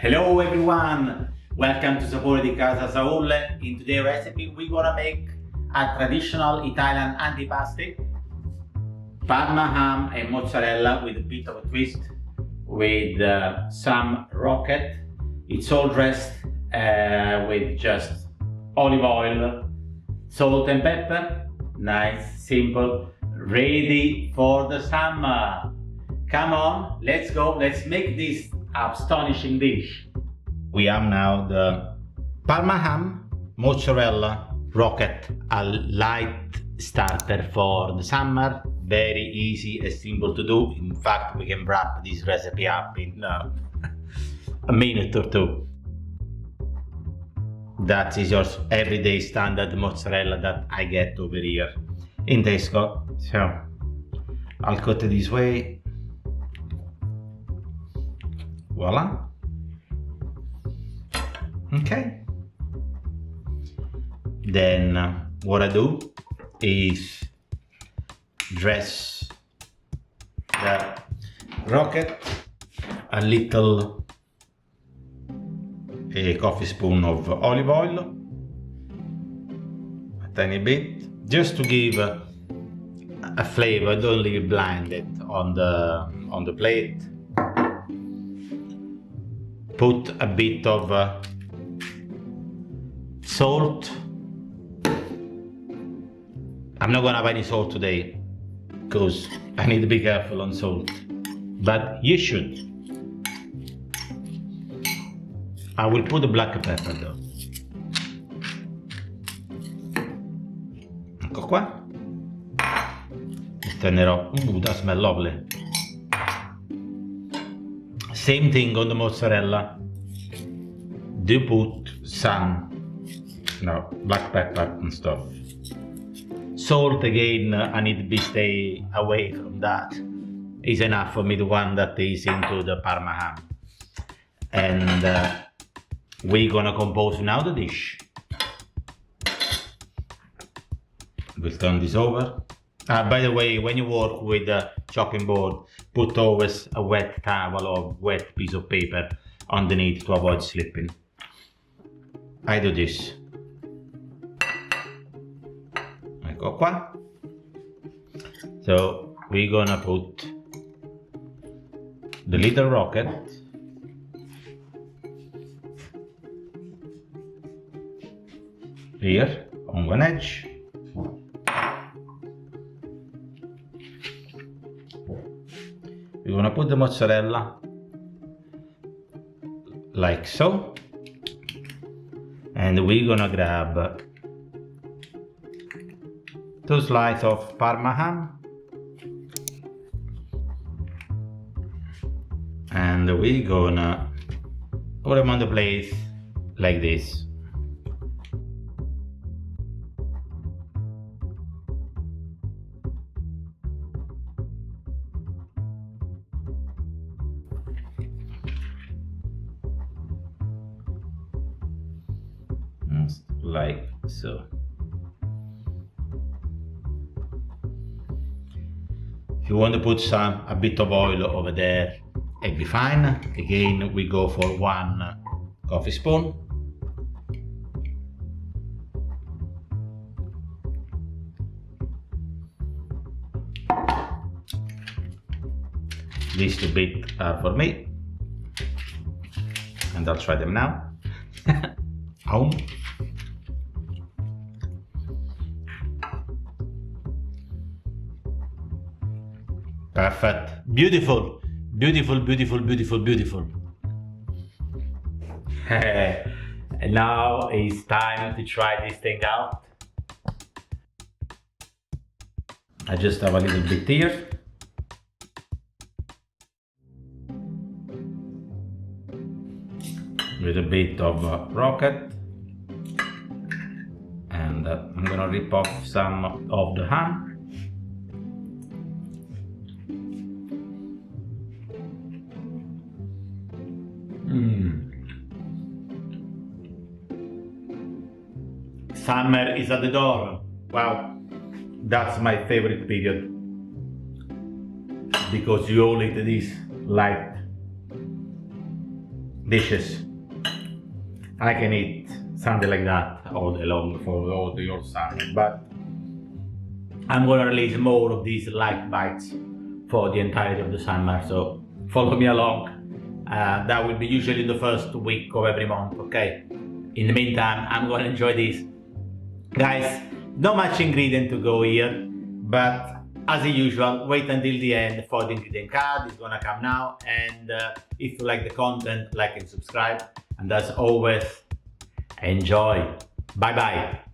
Hello everyone, welcome to Sapore di Casa Saul. In today's recipe we're gonna make a traditional Italian antipasto, Parma ham and mozzarella with a bit of a twist with some rocket. It's all dressed with just olive oil, salt and pepper. Nice, simple, ready for the summer. Come on, let's go, let's make this astonishing dish. We have now the Parma ham, mozzarella, rocket, a light starter for the summer. Very easy and simple to do. In fact, we can wrap this recipe up in a minute or two. That is your everyday standard mozzarella that I get over here in Tesco. So I'll cut it this way. Voila. Okay. Then what I do is dress the rocket a little coffee spoon of olive oil, a tiny bit, just to give a flavor. Don't leave it blinded on the plate. Put a bit of salt. I'm not gonna have any salt today because I need to be careful on salt, but you should. I will put the black pepper though. Ecco qua. Tenderò. That smells lovely. Same thing on the mozzarella. Do put some black pepper and stuff. Salt again, I need to stay away from that. Is enough for me, the one that is into the Parma ham. And we're gonna compose now the dish. We'll turn this over. By the way, when you work with the chopping board, put always a wet towel or wet piece of paper underneath to avoid slipping. I do this. Ecco qua. So we're gonna put the little rocket here on one edge. We're gonna put the mozzarella like so, and we're gonna grab 2 slices of Parma ham, and we're gonna put them on the plate like this. Like so. If you want to put a bit of oil over there, it'd be fine. Again, we go for 1 coffee spoon. These 2 bits are for me, and I'll try them now. Perfect. Beautiful. Beautiful, beautiful, beautiful, beautiful. And now it's time to try this thing out. I just have a little bit here. With a bit of rocket. And I'm gonna rip off some of the ham. Summer is at the door. Wow, that's my favorite period because you all eat this light dishes. I can eat something like that all day long for all the whole summer, but I'm gonna release more of these light bites for the entirety of the summer, so follow me along. That will be usually the first week of every month, okay? In the meantime, I'm gonna enjoy this. Guys, not much ingredient to go here, but as usual, wait until the end for the ingredient card. It's gonna come now, and if you like the content, like and subscribe, and as always, enjoy. Bye bye.